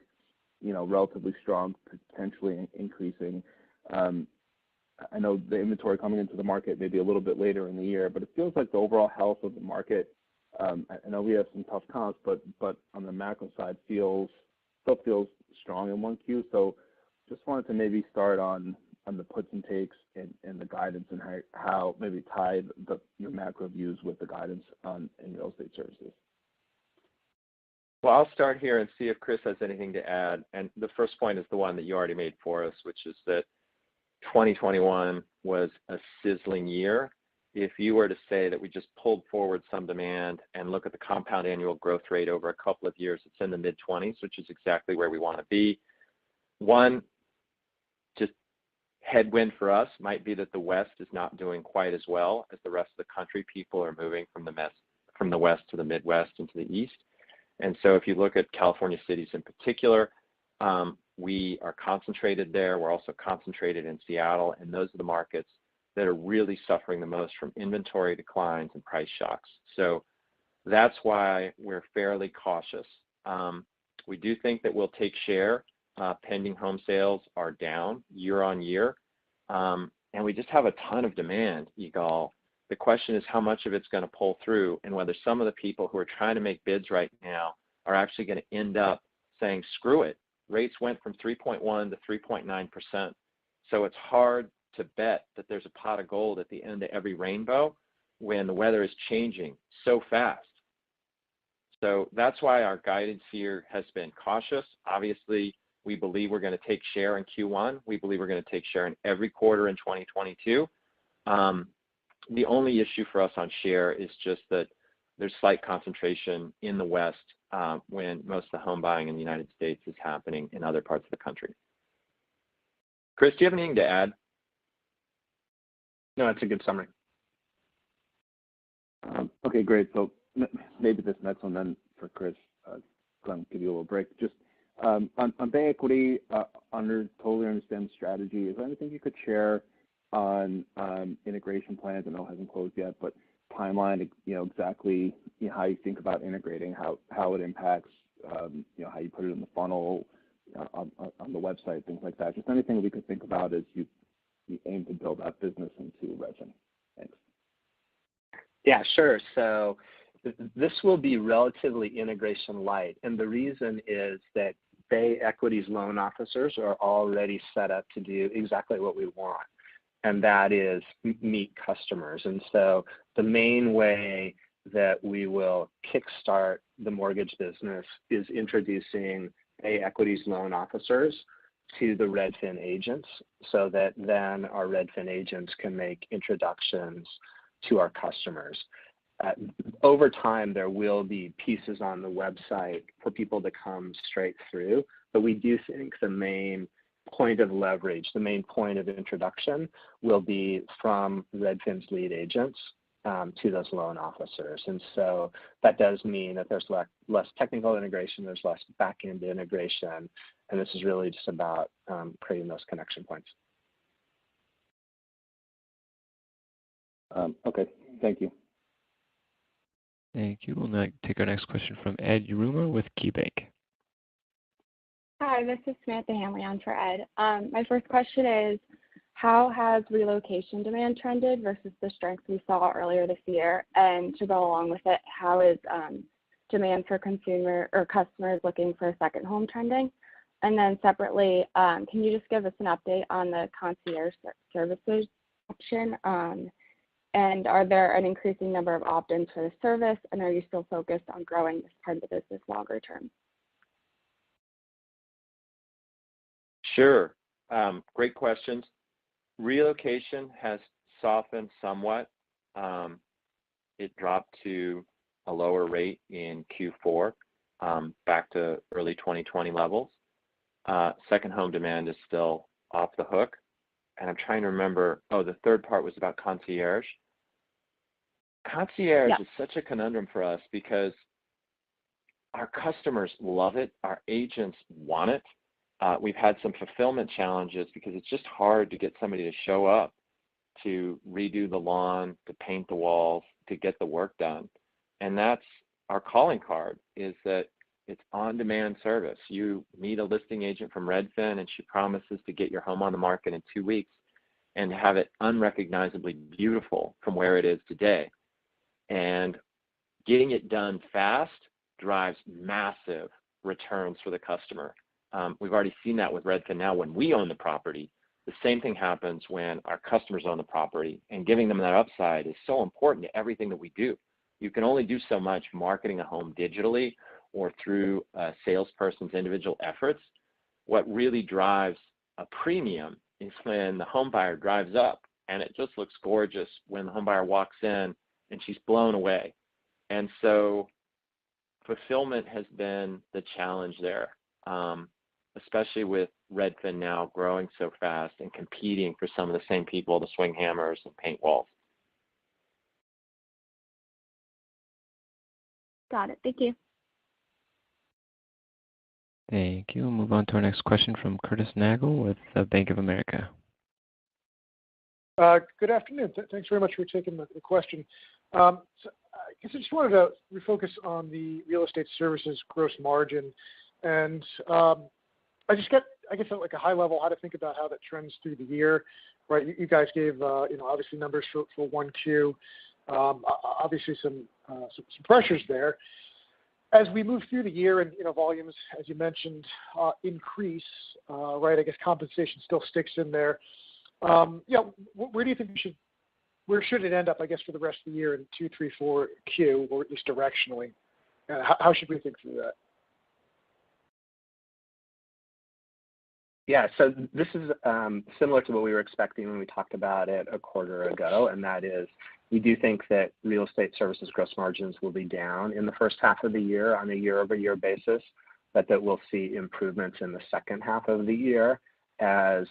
relatively strong, potentially increasing. I know the inventory coming into the market maybe a little bit later in the year, but it feels like the overall health of the market. I know we have some tough comps, but on the macro side, still feels strong in 1Q. So just wanted to maybe start on the puts and takes in the guidance and how maybe tie your macro views with the guidance in real estate services. Well, I'll start here and see if Chris has anything to add. And the first point is the one that you already made for us, which is that 2021 was a sizzling year. If you were to say that we just pulled forward some demand and look at the compound annual growth rate over a couple of years, it's in the mid-20s, which is exactly where we want to be. One, just headwind for us might be that the West is not doing quite as well as the rest of the country. People are moving from the West to the Midwest and to the East. And so if you look at California cities in particular, we are concentrated there. We're also concentrated in Seattle, and those are the markets that are really suffering the most from inventory declines and price shocks. So that's why we're fairly cautious. We do think that we'll take share. Pending home sales are down year on year, and we just have a ton of demand, Yigal. The question is how much of it's going to pull through and whether some of the people who are trying to make bids right now are actually going to end up saying, screw it. Rates went from 3.1 to 3.9%. So it's hard to bet that there's a pot of gold at the end of every rainbow when the weather is changing so fast. So that's why our guidance here has been cautious. Obviously, we believe we're going to take share in Q1. We believe we're going to take share in every quarter in 2022. The only issue for us on share is just that there's slight concentration in the West when most of the home buying in the United States is happening in other parts of the country. Chris, do you have anything to add? No, that's a good summary. Okay, great. So maybe this next one then for Chris, Glenn, give you a little break. Just on Bay Equity, totally understand the strategy. Is there anything you could share on integration plans? I know it hasn't closed yet, but timeline, exactly how you think about integrating, how it impacts, how you put it in the funnel, on the website, things like that. Just anything we could think about as you aim to build that business into Redfin. Thanks. Yeah, sure. So this will be relatively integration light, and the reason is that Bay Equity's loan officers are already set up to do exactly what we want, and that is meet customers. And so the main way that we will kickstart the mortgage business is introducing Bay Equity's loan officers to the Redfin agents so that then our Redfin agents can make introductions to our customers. Over time, there will be pieces on the website for people to come straight through, but we do think the main point of leverage, the main point of introduction will be from Redfin's lead agents to those loan officers. And so that does mean that there's less technical integration, there's less back-end integration, and this is really just about creating those connection points. Okay, thank you. Thank you. We'll now take our next question from Ed Yruma with KeyBank. Hi, this is Samantha Hanley on for Ed. My first question is, how has relocation demand trended versus the strength we saw earlier this year? And to go along with it, how is demand for consumer or customers looking for a second home trending? And then separately, can you just give us an update on the concierge services option? And are there an increasing number of opt-ins for the service? And are you still focused on growing this part of the business longer term? Sure. Great questions. Relocation has softened somewhat. It dropped to a lower rate in Q4, back to early 2020 levels. Second home demand is still off the hook. And I'm trying to remember, the third part was about concierge. Concierge is such a conundrum for us because our customers love it. Our agents want it. We've had some fulfillment challenges because it's just hard to get somebody to show up to redo the lawn, to paint the walls, to get the work done. And that's our calling card, is that it's on-demand service. You meet a listing agent from Redfin and she promises to get your home on the market in 2 weeks and have it unrecognizably beautiful from where it is today. And getting it done fast drives massive returns for the customer. We've already seen that with Redfin now. When we own the property, the same thing happens when our customers own the property, and giving them that upside is so important to everything that we do. You can only do so much marketing a home digitally or through a salesperson's individual efforts. What really drives a premium is when the home buyer drives up and it just looks gorgeous when the home buyer walks in and she's blown away. And so fulfillment has been the challenge there, especially with Redfin now growing so fast and competing for some of the same people to swing hammers and paint walls. Got it. Thank you. Thank you. We'll move on to our next question from Curtis Nagel with Bank of America. Good afternoon. Thanks very much for taking the question. So I guess I just wanted to refocus on the real estate services gross margin. And I guess at like a high level, how to think about how that trends through the year, right? You guys gave, obviously numbers for 1Q, obviously some pressures there. As we move through the year and, volumes, as you mentioned, increase, right? I guess compensation still sticks in there. Where do you think where should it end up, I guess, for the rest of the year in 2, 3, 4Q, or at least directionally? How should we think through that? Yeah, so this is similar to what we were expecting when we talked about it a quarter ago, and that is we do think that real estate services gross margins will be down in the first half of the year on a year-over-year basis, but that we'll see improvements in the second half of the year as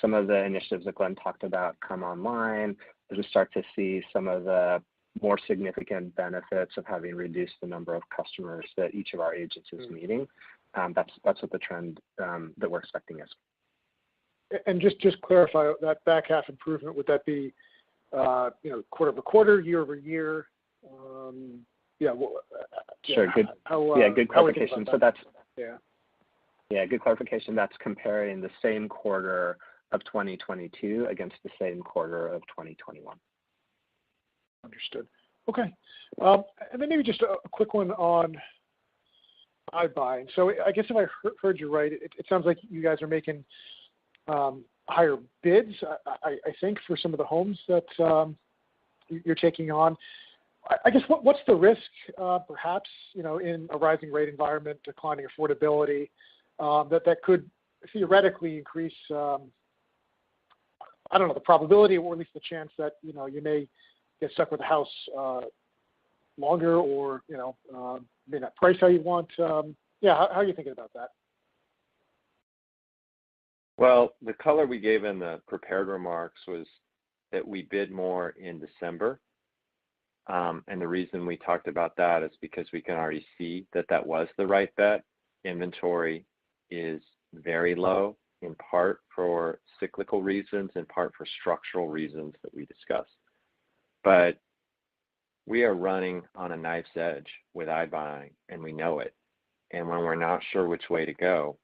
some of the initiatives that Glenn talked about come online, as we start to see some of the more significant benefits of having reduced the number of customers that each of our agents is meeting. That's what the trend that we're expecting is. And just clarify that back half improvement. Would that be, quarter over quarter, year over year? Sure. Good. Good clarification. So that's good clarification. That's comparing the same quarter of 2022 against the same quarter of 2021. Understood. Okay. And then maybe just a quick one on iBuying. So I guess if I heard you right, it sounds like you guys are making higher bids, I think, for some of the homes that you're taking on. I guess what's the risk, perhaps, in a rising rate environment, declining affordability, that could theoretically increase, the probability or at least the chance that, you may get stuck with a house longer or, may not price how you want. How are you thinking about that? Well, the color we gave in the prepared remarks was that we bid more in December. And the reason we talked about that is because we can already see that was the right bet. Inventory is very low, in part for cyclical reasons, in part for structural reasons that we discussed. But we are running on a knife's edge with iBuying, and we know it. And when we're not sure which way to go,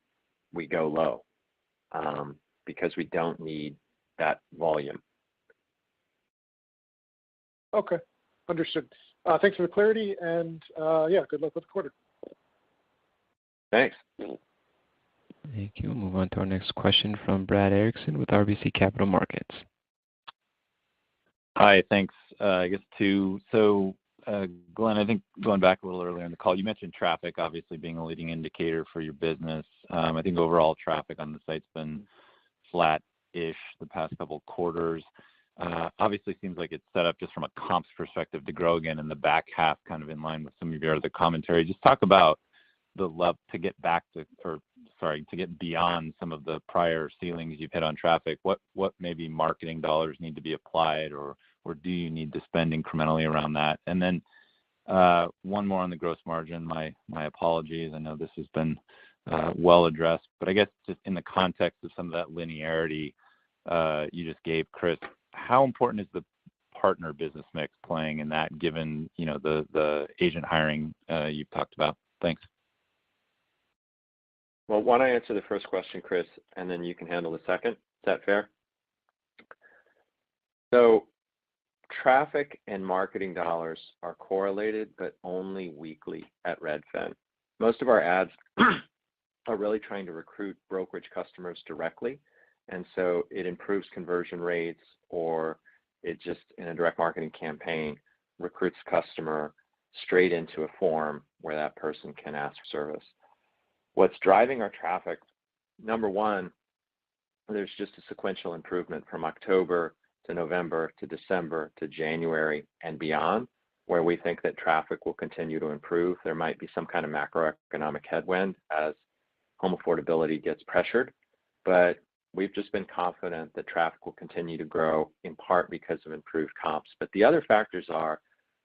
we go low because we don't need that volume. Okay, understood. Thanks for the clarity, and yeah, good luck with the quarter. Thanks. Thank you. We'll move on to our next question from Brad Erickson with RBC Capital Markets. Hi, thanks. I guess two. So, Glenn, I think going back a little earlier in the call, you mentioned traffic obviously being a leading indicator for your business. I think overall traffic on the site's been flat-ish the past couple of quarters. Obviously seems like it's set up just from a comps perspective to grow again in the back half, kind of in line with some of your other commentary. Just talk about the love to get back to, to get beyond some of the prior ceilings you've hit on traffic. What maybe marketing dollars need to be applied, or do you need to spend incrementally around that? And then one more on the gross margin. My apologies. I know this has been well addressed, but I guess just in the context of some of that linearity you just gave, Chris, how important is the partner business mix playing in that, given the agent hiring you've talked about? Thanks. Well, why don't I answer the first question, Chris, and then you can handle the second? Is that fair? So traffic and marketing dollars are correlated, but only weakly at Redfin. Most of our ads are really trying to recruit brokerage customers directly, and so it improves conversion rates, or it just, in a direct marketing campaign, recruits customer straight into a form where that person can ask for service. What's driving our traffic, number one, there's just a sequential improvement from October to November to December to January and beyond, where we think that traffic will continue to improve. There might be some kind of macroeconomic headwind as home affordability gets pressured, but we've just been confident that traffic will continue to grow, in part because of improved comps. But the other factors are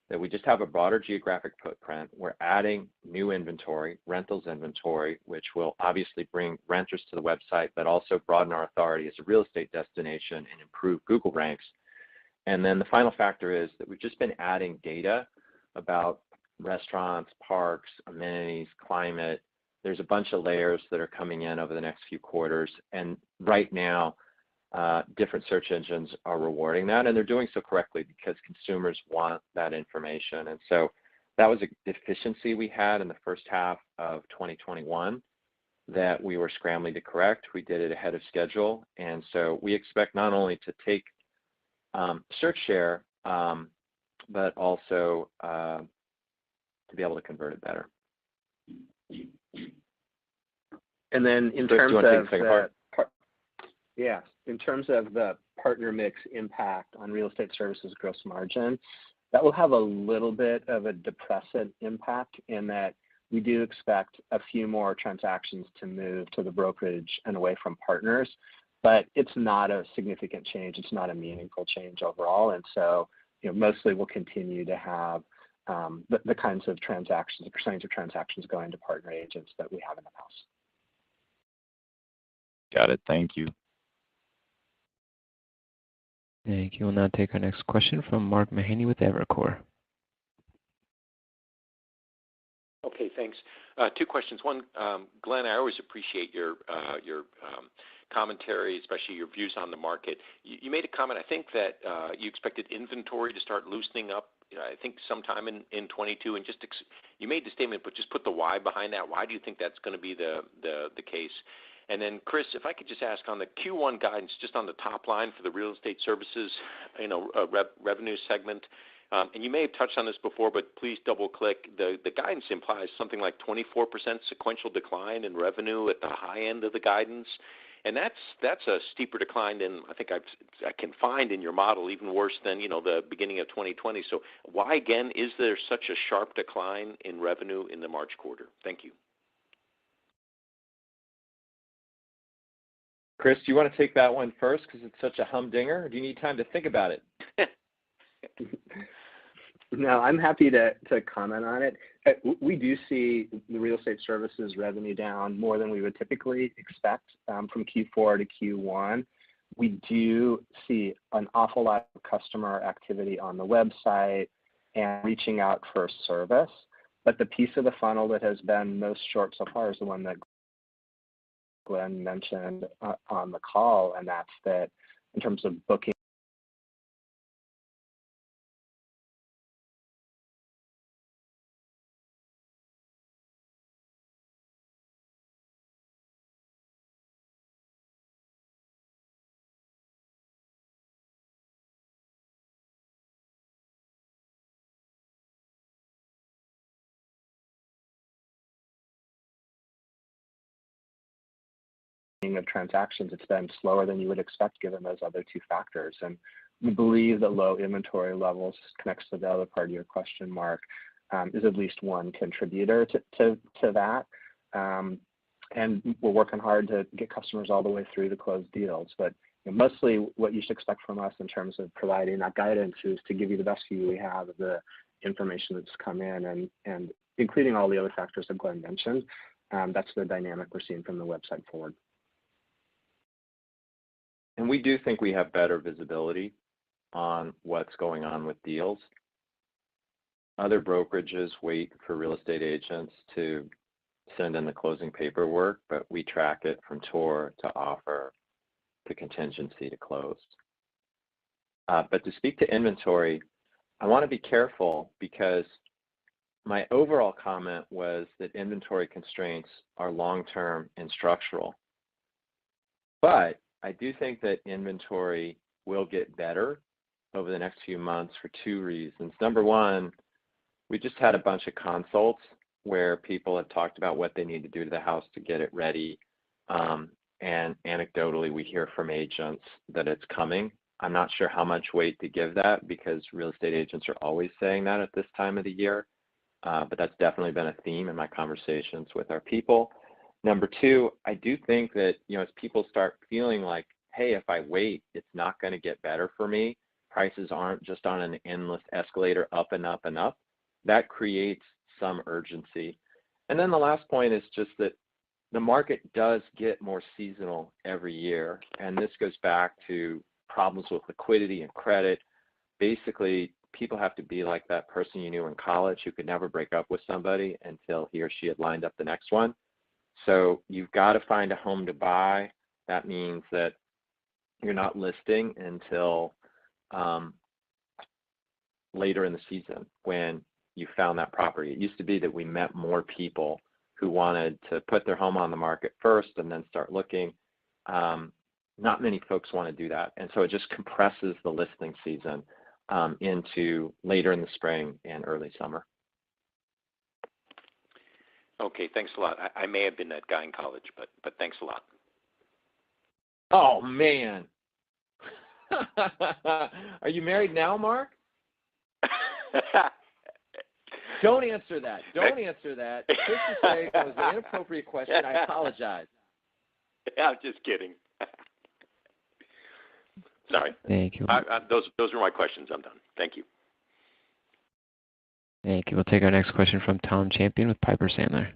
that we just have a broader geographic footprint. We're adding new inventory, rentals inventory, which will obviously bring renters to the website, but also broaden our authority as a real estate destination and improve Google ranks. And then the final factor is that we've just been adding data about restaurants, parks, amenities, climate. There's a bunch of layers that are coming in over the next few quarters. And right now, different search engines are rewarding that, and they're doing so correctly because consumers want that information. And so that was a deficiency we had in the first half of 2021 that we were scrambling to correct. We did it ahead of schedule. And so we expect not only to take search share, but also to be able to convert it better. And then in terms of the partner mix impact on real estate services gross margin, that will have a little bit of a depressant impact in that we do expect a few more transactions to move to the brokerage and away from partners, but it's not a significant change. It's not a meaningful change overall. And so, mostly we'll continue to have the kinds of transactions, the percentage of transactions going to partner agents that we have in the house. Got it. Thank you. Thank you. We'll now take our next question from Mark Mahaney with Evercore. Okay, thanks. Two questions. One, Glenn, I always appreciate your commentary, especially your views on the market. You made a comment, I think, that you expected inventory to start loosening up, I think sometime in 22, and you made the statement, but just put the why behind that. Why do you think that's going to be the case? And then, Chris, if I could just ask on the Q1 guidance, just on the top line for the real estate services, revenue segment, and you may have touched on this before, but please double-click. The guidance implies something like 24% sequential decline in revenue at the high end of the guidance, and that's a steeper decline than I think I can find in your model, even worse than the beginning of 2020. So why again is there such a sharp decline in revenue in the March quarter? Thank you. Chris, do you want to take that one first because it's such a humdinger, or do you need time to think about it? No, I'm happy to comment on it. We do see the real estate services revenue down more than we would typically expect from Q4 to Q1. we do see an awful lot of customer activity on the website and reaching out for service. But the piece of the funnel that has been most short so far is the one that Glenn mentioned on the call, and that's that in terms of booking. Of transactions, it's been slower than you would expect given those other two factors. And we believe that low inventory levels connects to the other part of your question, Mark, is at least one contributor to that. And we're working hard to get customers all the way through to close deals. But mostly what you should expect from us in terms of providing that guidance is to give you the best view we have of the information that's come in, and including all the other factors that Glenn mentioned. That's the dynamic we're seeing from the website forward. And we do think we have better visibility on what's going on with deals. Other brokerages wait for real estate agents to send in the closing paperwork, but we track it from tour to offer to contingency to close. But to speak to inventory, I want to be careful because my overall comment was that inventory constraints are long-term and structural. But I do think that inventory will get better over the next few months for two reasons. Number one, we just had a bunch of consults where people have talked about what they need to do to the house to get it ready. And anecdotally, we hear from agents that it's coming. I'm not sure how much weight to give that because real estate agents are always saying that at this time of the year. But that's definitely been a theme in my conversations with our people. Number two, I do think that, as people start feeling like, hey, if I wait, it's not going to get better for me. Prices aren't just on an endless escalator up and up and up. That creates some urgency. And then the last point is just that the market does get more seasonal every year. And this goes back to problems with liquidity and credit. Basically, people have to be like that person you knew in college who could never break up with somebody until he or she had lined up the next one. So you've got to find a home to buy. That means that you're not listing until later in the season when you found that property. It used to be that we met more people who wanted to put their home on the market first and then start looking. Not many folks want to do that. And so it just compresses the listing season into later in the spring and early summer. Okay, thanks a lot. I may have been that guy in college, but thanks a lot. Oh, man. Are you married now, Mark? Don't answer that. Don't answer that. Just to say that was an inappropriate question. I apologize. I'm just kidding. Sorry. Thank you. Those were my questions. I'm done. Thank you. Thank you. We'll take our next question from Tom Champion with Piper Sandler.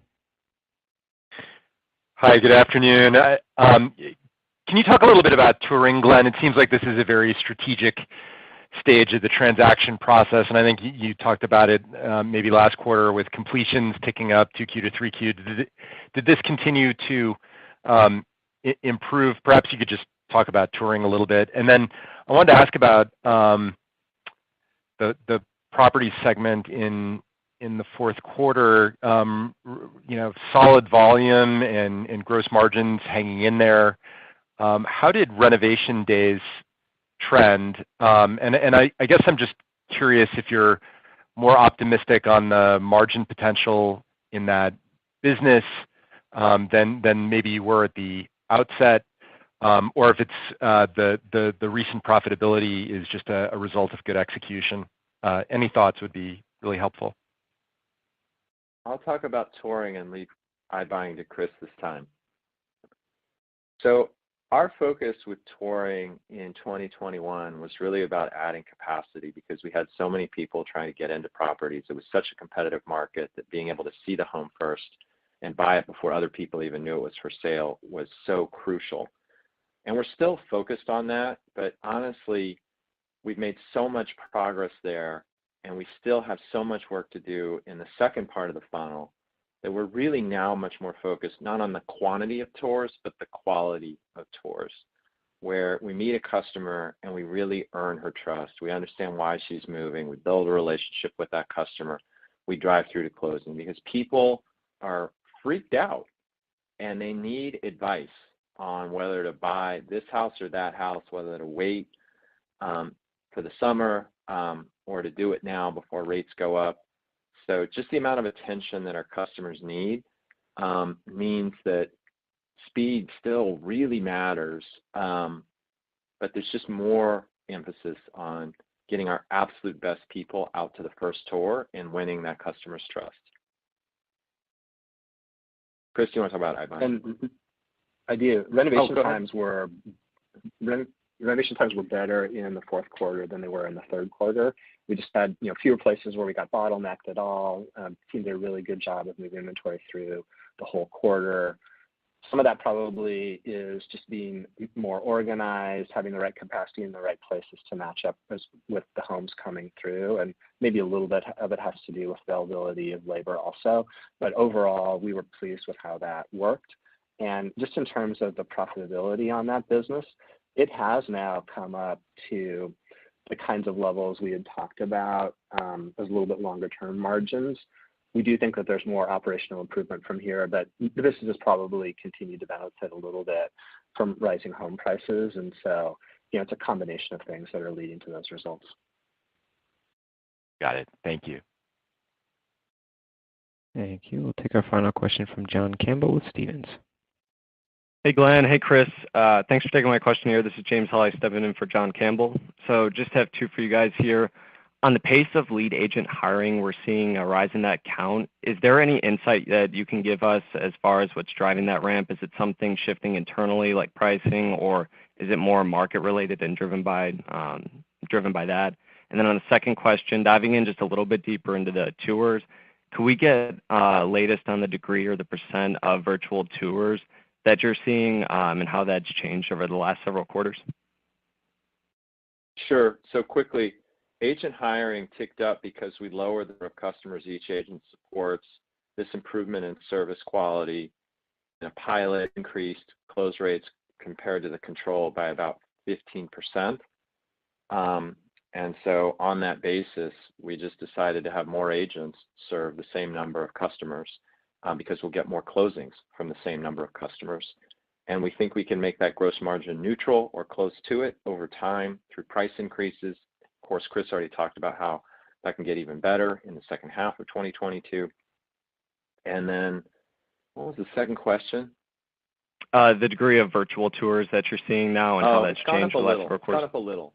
Hi, good afternoon. Can you talk a little bit about touring, Glenn? It seems like this is a very strategic stage of the transaction process, and I think you talked about it maybe last quarter with completions ticking up 2Q to 3Q. Did this continue to improve? Perhaps you could just talk about touring a little bit. And then I wanted to ask about the property segment in the fourth quarter. Solid volume and gross margins hanging in there. How did renovation days trend? And I guess I'm just curious if you're more optimistic on the margin potential in that business than maybe you were at the outset, or if it's the recent profitability is just a result of good execution. Any thoughts would be really helpful. I'll talk about touring and leave iBuying to Chris this time. So our focus with touring in 2021 was really about adding capacity because we had so many people trying to get into properties. It was such a competitive market that being able to see the home first and buy it before other people even knew it was for sale was so crucial. And we're still focused on that, but honestly, we've made so much progress there, and we still have so much work to do in the second part of the funnel that we're really now much more focused not on the quantity of tours, but the quality of tours, where we meet a customer and we really earn her trust. We understand why she's moving. We build a relationship with that customer. We drive through to closing because people are freaked out and they need advice on whether to buy this house or that house, whether to wait for the summer or to do it now before rates go up. So just the amount of attention that our customers need means that speed still really matters, but there's just more emphasis on getting our absolute best people out to the first tour and winning that customer's trust. Chris, do you want to talk about iBuying? I do. Renovation times were better in the fourth quarter than they were in the third quarter. We just had fewer places where we got bottlenecked at all. Team did a really good job of moving inventory through the whole quarter. Some of that probably is just being more organized, having the right capacity in the right places to match up with the homes coming through, and maybe a little bit of it has to do with availability of labor also. But overall, we were pleased with how that worked. And just in terms of the profitability on that business, it has now come up to the kinds of levels we had talked about as a little bit longer term margins. We do think that there's more operational improvement from here, but the business has probably continued to benefit a little bit from rising home prices. And so, it's a combination of things that are leading to those results. Got it. Thank you. Thank you. We'll take our final question from John Campbell with Stephens. Hey, Glenn. Hey, Chris. Thanks for taking my question here. This is James Hawley stepping in for John Campbell. So just have two for you guys here. On the pace of lead agent hiring, we're seeing a rise in that count. Is there any insight that you can give us as far as what's driving that ramp? Is it something shifting internally like pricing, or is it more market related and driven by that? And then on the second question, diving in just a little bit deeper into the tours, could we get latest on the degree or the percent of virtual tours that you're seeing and how that's changed over the last several quarters? Sure. So quickly, agent hiring ticked up because we lowered the number of customers each agent supports, this improvement in service quality, and a pilot increased close rates compared to the control by about 15%. And so on that basis, we just decided to have more agents serve the same number of customers because we'll get more closings from the same number of customers. And we think we can make that gross margin neutral or close to it over time through price increases. Of course, Chris already talked about how that can get even better in the second half of 2022. And then what was the second question? The degree of virtual tours that you're seeing now and how that's changed the last 4 quarters. It's gone up a little.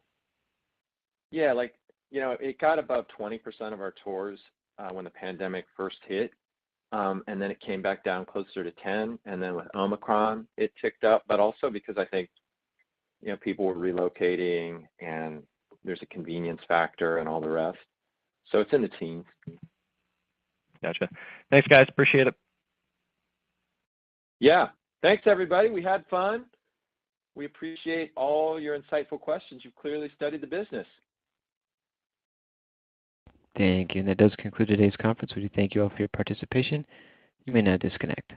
Yeah, it got above 20% of our tours when the pandemic first hit. And then it came back down closer to 10. And then with Omicron, it ticked up, but also because I think, people were relocating and there's a convenience factor and all the rest. So it's in the teens. Gotcha. Thanks, guys. Appreciate it. Yeah. Thanks, everybody. We had fun. We appreciate all your insightful questions. You've clearly studied the business. Thank you. And that does conclude today's conference. We do thank you all for your participation. You may now disconnect.